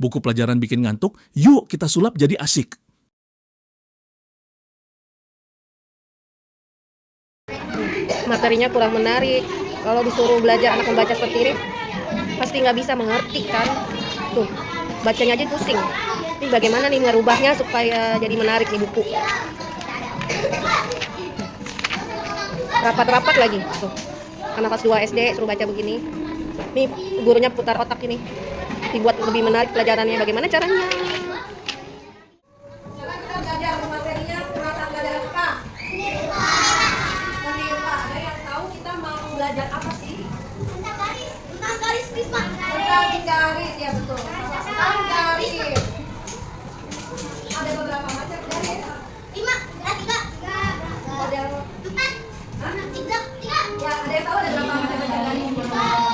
buku pelajaran bikin ngantuk, yuk kita sulap jadi asik. Materinya kurang menarik. Kalau disuruh belajar anak membaca seperti ini, pasti nggak bisa mengerti kan. Tuh, bacanya aja pusing. Ini bagaimana nih merubahnya supaya jadi menarik nih buku. Rapat-rapat lagi. Tuh, anak kelas 2 SD suruh baca begini. Nih gurunya putar otak ini. Dibuat lebih menarik pelajarannya. Bagaimana caranya? Belajar apa sih? Tentang garis, Tentang garis, ya betul. Tentang garis. Ada beberapa macam garis. 5, 3. Ada 4. Hah? 3. Ya, ada yang tahu ada berapa macam garis? 5.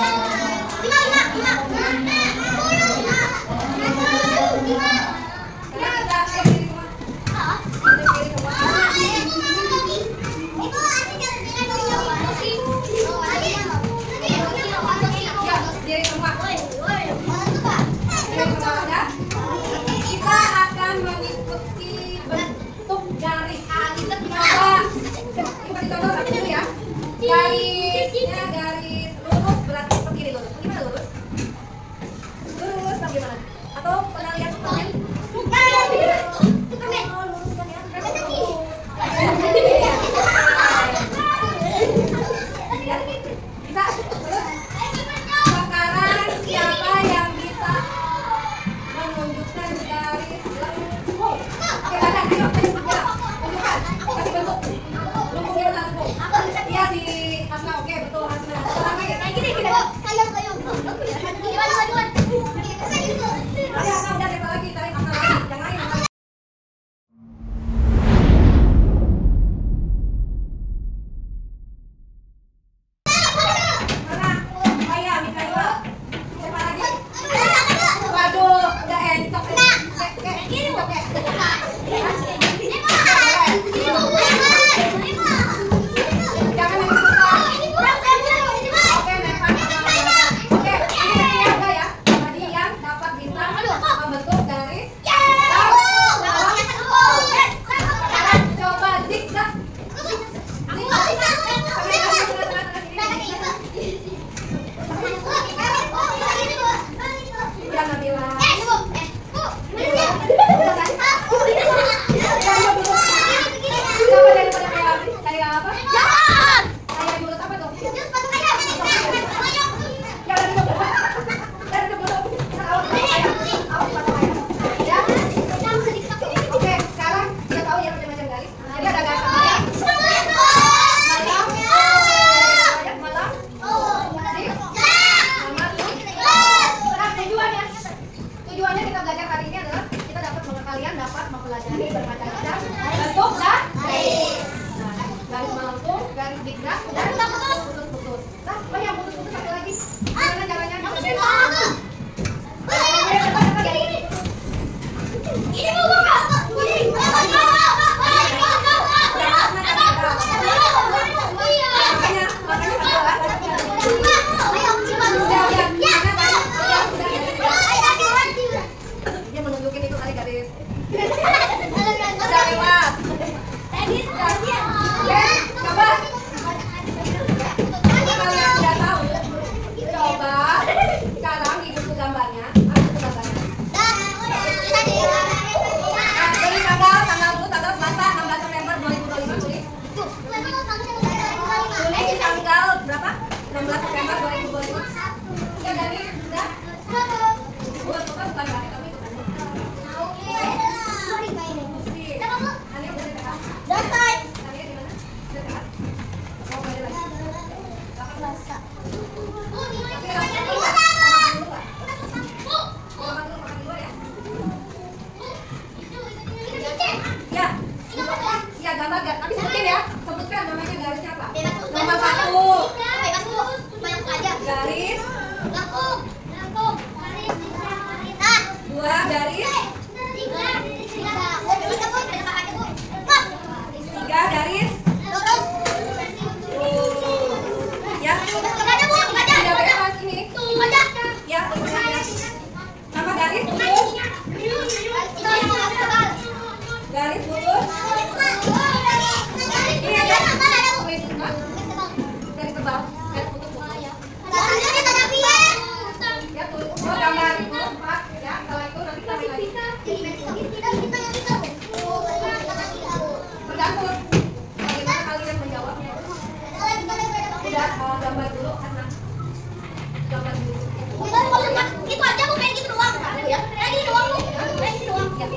Itu aja Bu, kayak gitu doang. Ya. Kayak gini doang Bu. Kayak gini doang. Ya.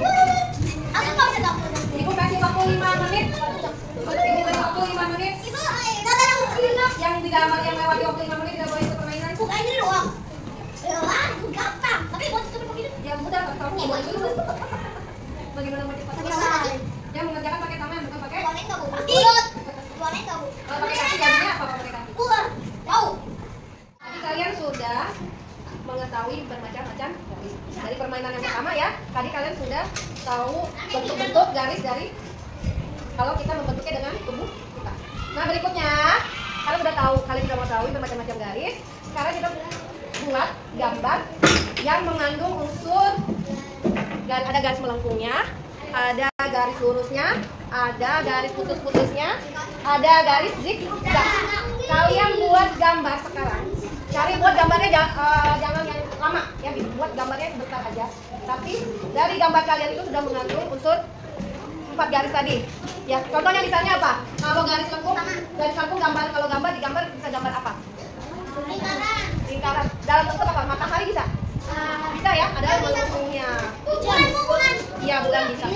Aku enggak bisa enggak. Ibu kasih waktu 5 menit. Ibu kasih waktu 5 menit. Itu enggak ada bilang. Yang tidak yang lewati waktu 5 menit tidak boleh ikut permainan. Bu, kayak gini doang. Ya, gampang. Tapi buat itu begini. Ya udah, kamu mau buat dulu. Bagaimana mau cepat? Yang mengerjakan pakai tangan, bukan pakai. Buangin enggak Bu? Mulut. Buangin enggak Bu? Kalau pakai kaki jadinya apa pakai kaki? Keluar. Tahu. Tadi kalian sudah mengetahui bermacam-macam garis. Dari permainan yang pertama ya, tadi kalian sudah tahu bentuk-bentuk garis dari kalau kita membentuknya dengan tubuh kita. Nah berikutnya, kalian sudah tahu, kalian sudah mengetahui bermacam-macam garis. Sekarang kita buat gambar yang mengandung unsur ada garis melengkungnya, ada garis lurusnya, ada garis putus-putusnya, ada garis zigzag. Kalian buat gambar sekarang. Cari buat gambarnya jangan yang lama ya, buat gambarnya sebentar aja. Tapi dari gambar kalian itu sudah mengandung unsur 4 garis tadi. Ya, contohnya misalnya apa? Kalau garis lengkung gambar, kalau digambar bisa gambar apa? Lingkaran. Dalam bentuk apa? Matahari bisa? Bisa ya, ada melengkungnya. Iya, bulan bisa.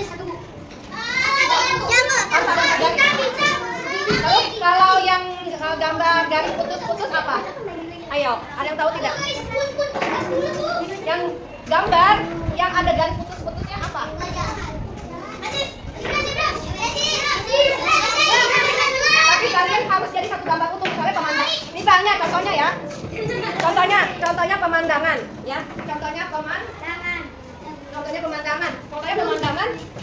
Terus kalau yang gambar garis putus-putus apa? Ayo, ada yang tahu tidak? Yang gambar yang ada garis putus-putusnya apa? Tapi kalian harus jadi satu gambar utuh, misalnya pemandangan. Misalnya, contohnya ya. Contohnya pemandangan, ya. Contohnya pemandangan.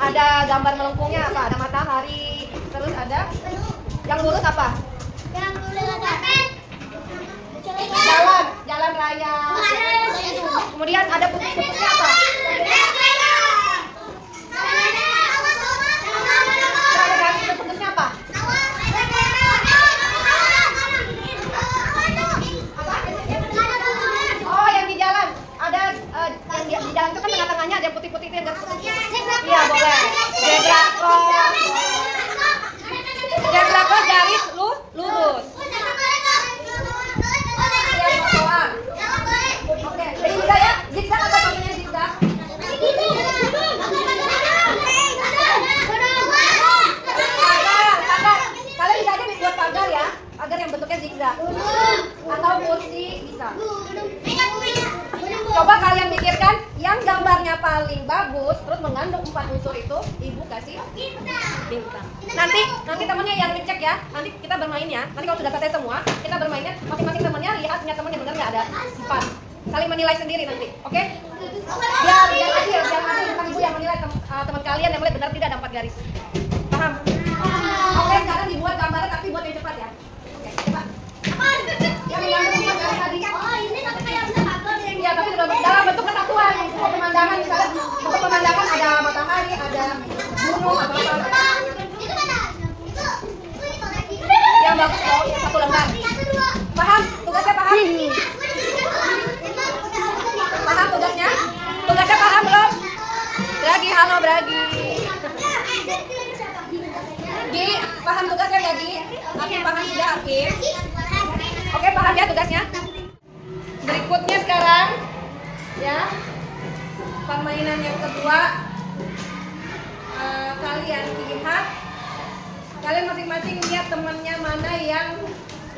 Ada gambar melengkungnya apa? Ada matahari, terus ada yang lurus apa? Jalan raya. Kemudian ada putus-putusnya apa? Ada garis putusnya apa? Oh, yang di jalan. Ada yang di jalan itu kan tengah-tengahnya ada yang putih-putih itu yang garis putih. Iya, boleh. Zebra cross. Zebra cross garis lurus. Oke, jadi bisa ya? Zigzag apa namanya zigzag? Pagar. Kalian bisa aja buat pagar ya. Pagar yang bentuknya zigzag. Atau kursi bisa. Coba kalian pikirkan yang gambarnya paling bagus terus mengandung 4 unsur itu, ibu kasih bintang. Nanti temennya yang ngecek ya. Nanti kita bermain ya. Nanti kalau sudah selesai semua, kita bermainnya masing-masing temennya lihat punya temennya benar nggak ada 4. Saling menilai sendiri nanti, oke? Biar adil, bukan ibu yang menilai teman kalian yang mulai benar tidak ada 4 garis. Paham? Oke, sekarang dibuat gambarnya tapi buat yang cepat ya. Oke, cepat. Yang mengandung 4 garis tadi. Iya, tapi sudah dalam bentuk kesatuan. Pemandangan misalnya, untuk pemandangan ada matahari, ada gunung, atau apa. Yang bagus dong, yang satu lembar. Paham? Tugasnya paham? Paham tugasnya? Tugasnya paham belum? Bragi, halo Bragi. Gi, paham tugasnya nggak Gi? Akhir paham tidak Akhir? Oke, paham ya tugasnya? Berikutnya sekarang, ya, permainan yang kedua. Kalian lihat, kalian masing-masing lihat temannya mana yang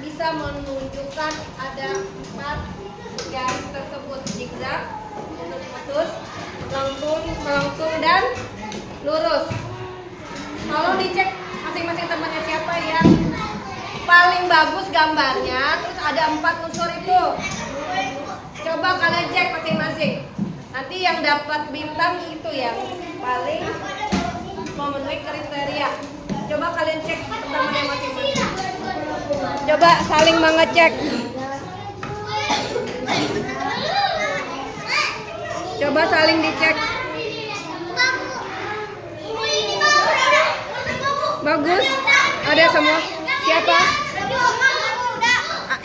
bisa menunjukkan ada 4 garis tersebut, zigzag, putus, melengkung dan lurus. Kalau dicek masing-masing temannya siapa yang paling bagus gambarnya, terus ada 4 unsur itu. Coba kalian cek masing-masing. Nanti yang dapat bintang itu yang paling memenuhi kriteria. Coba kalian cek temannya masing-masing. Coba saling mengecek. Coba saling dicek. Bagus. Ada semua. Siapa?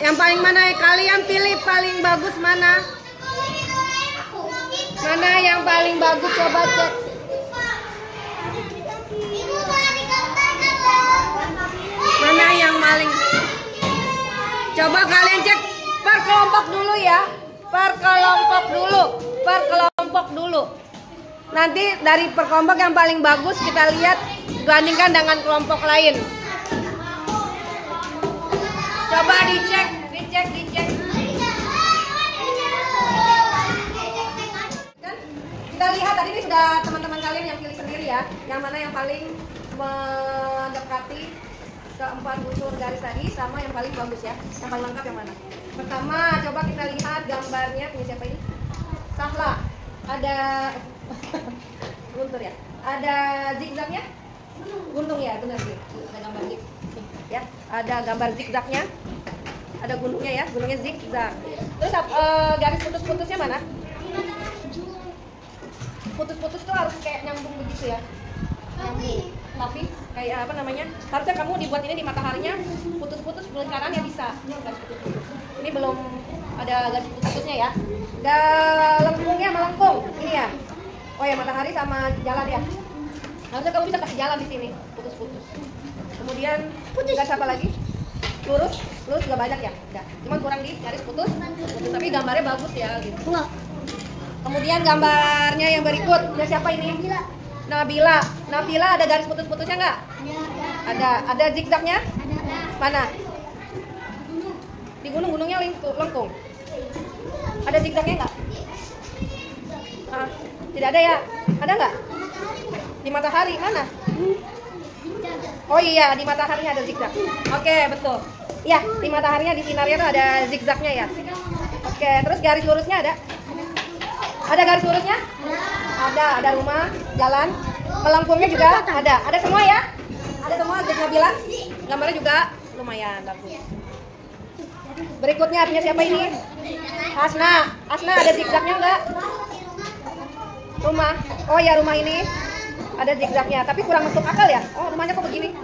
Yang paling mana? Kalian pilih paling bagus mana? Mana yang paling bagus? Coba cek. Mana yang paling? Coba kalian cek per kelompok dulu ya. Per kelompok dulu. Nanti dari per kelompok yang paling bagus kita lihat bandingkan dengan kelompok lain. Coba dicek. Kan kita lihat tadi ini sudah teman-teman kalian yang pilih sendiri ya, yang mana yang paling mendekati keempat unsur garis tadi sama yang paling bagus ya, yang paling lengkap yang mana? Pertama, coba kita lihat gambarnya punya siapa ini? Sahla. Ada guntur ya? Ada zigzagnya? Guntung ya, benar sih. Ada gambar zig. Ya, ada gambar zigzagnya. Ada gunungnya ya, gunungnya zigzag. Terus garis putus-putusnya mana? Putus-putus tuh harus kayak nyambung begitu ya. Nyambung. Tapi kayak apa namanya? Harusnya kamu dibuat ini di mataharinya putus-putus lingkarannya bisa. Ini garis putus-putus. Ini belum ada garis putus-putusnya ya. Lengkungnya melengkung. Ini ya. Oh ya, matahari sama jalan ya. Harusnya kamu bisa kasih jalan di sini, putus-putus. Kemudian garis apa lagi? Lurus juga banyak ya. Udah. Cuma kurang di garis putus. Tapi gambarnya bagus ya gitu. Kemudian gambarnya yang berikut. Ya, siapa ini? Nabila ada garis putus-putusnya nggak? Ada zigzagnya? Mana? Di gunungnya lengkung. Ada zigzagnya nggak? Tidak ada ya? Ada nggak? Di matahari mana? Oh iya, di mataharinya ada zigzag. Oke, betul. Ya, di mataharinya di sinarnya tuh ada zigzagnya ya. Oke, terus garis lurusnya ada? Ada garis lurusnya? Ada rumah, jalan. Melengkungnya juga ada. Ada semua ya? Ada semua zigzagnya bilang. Gambarnya juga lumayan bagus. Berikutnya punya siapa ini? Hasna ada zigzagnya enggak? Rumah. Oh ya, rumah ini ada zigzagnya, tapi kurang masuk akal ya. Oh, rumahnya kok begini?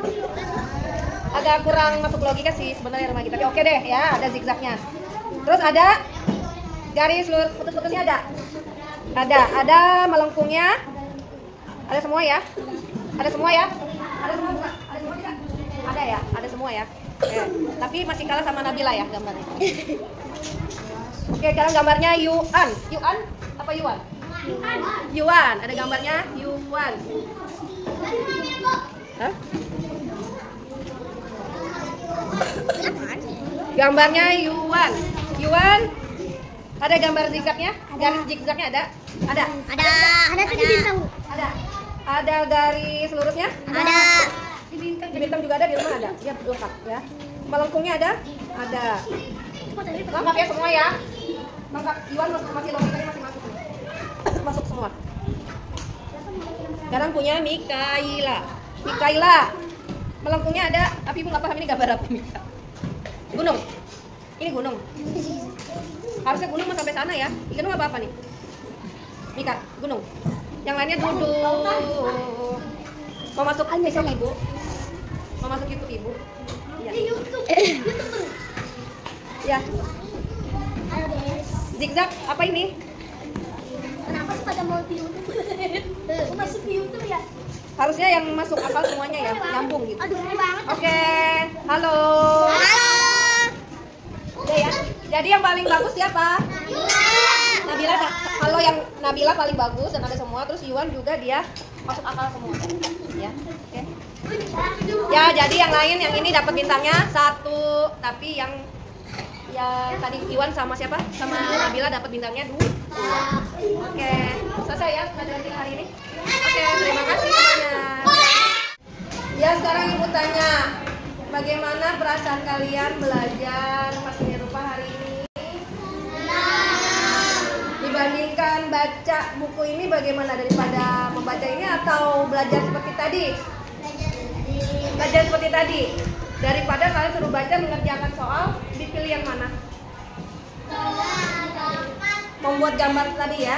Agak kurang masuk logika sih sebenarnya rumah kita. Tapi oke deh ya, ada zigzagnya. Terus ada garis lurus putus-putusnya ada. Ada melengkungnya. Ada semua ya? Ada semua ya? Ada semua bukan? Ada semua tidak? Ada ya? Ada semua ya? Oke. Tapi masih kalah sama Nabila ya gambarnya. Oke, sekarang gambarnya Yuan. Yuan apa Yuan? Yuan. Ada gambarnya Yuan. Hah? Gambarnya Yuan. Ada gambar zigzagnya? Garis zigzagnya ada? Ada bintang. Ada garis lurusnya? Ada. Di bintang juga ada, di rumah ada. Ya, lengkap ya. Melengkungnya ada? Ada. Lengkap ya semua ya. Lengkap. Yuan masih logikanya masih masuk. Masuk semua. Sekarang punya Mikaila. Melengkungnya ada, tapi ibu nggak paham ini gambar apa Mika. Gunung. Ini gunung. Harusnya gunung sampai sana ya. Gunung apa nih? Mika, gunung. Yang lainnya duduk. Mau masuk YouTube ibu? Mau masuk YouTube ibu? Iya. Ya. Zigzag apa ini? Kenapa sih pada mau di YouTube? Masuk di YouTube ya? Harusnya yang masuk akal semuanya ya, nyambung gitu. Aduh, banget. Oke, halo. Udah ya. Jadi yang paling bagus siapa? Nabila. Kalau yang Nabila paling bagus dan ada semua, terus Yuan juga dia masuk akal semua. Ya, oke. Ya, jadi yang lain yang ini dapat bintangnya 1, tapi yang tadi Yuan sama siapa? Sama Nabila dapat bintangnya 2. Oke, selesai ya pelajaran kita hari ini. Oke, terima kasih semuanya. Ya, sekarang ibu tanya, bagaimana perasaan kalian belajar seni rupa hari ini? Dibandingkan baca buku ini bagaimana, daripada membaca ini atau belajar seperti tadi? Belajar seperti tadi. Daripada kalian suruh baca mengerjakan soal, dipilih yang mana? Membuat gambar tadi ya,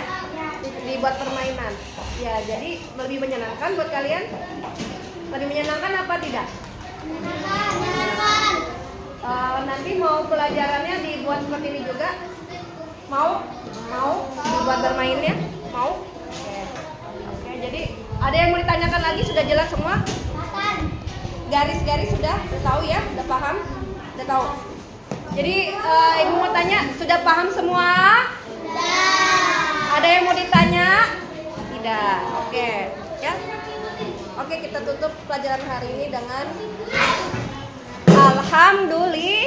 dibuat permainan. Ya, jadi lebih menyenangkan buat kalian? Lebih menyenangkan apa tidak? Nanti mau pelajarannya dibuat seperti ini juga? Mau dibuat bermainnya? Mau? Oke, jadi ada yang mau ditanyakan lagi? Sudah jelas semua? Garis-garis sudah tahu ya? Sudah paham? Sudah tahu? Jadi ibu mau tanya, sudah paham semua? Ada yang mau ditanya? Tidak. Oke, ya. Oke, kita tutup pelajaran hari ini dengan alhamdulillah.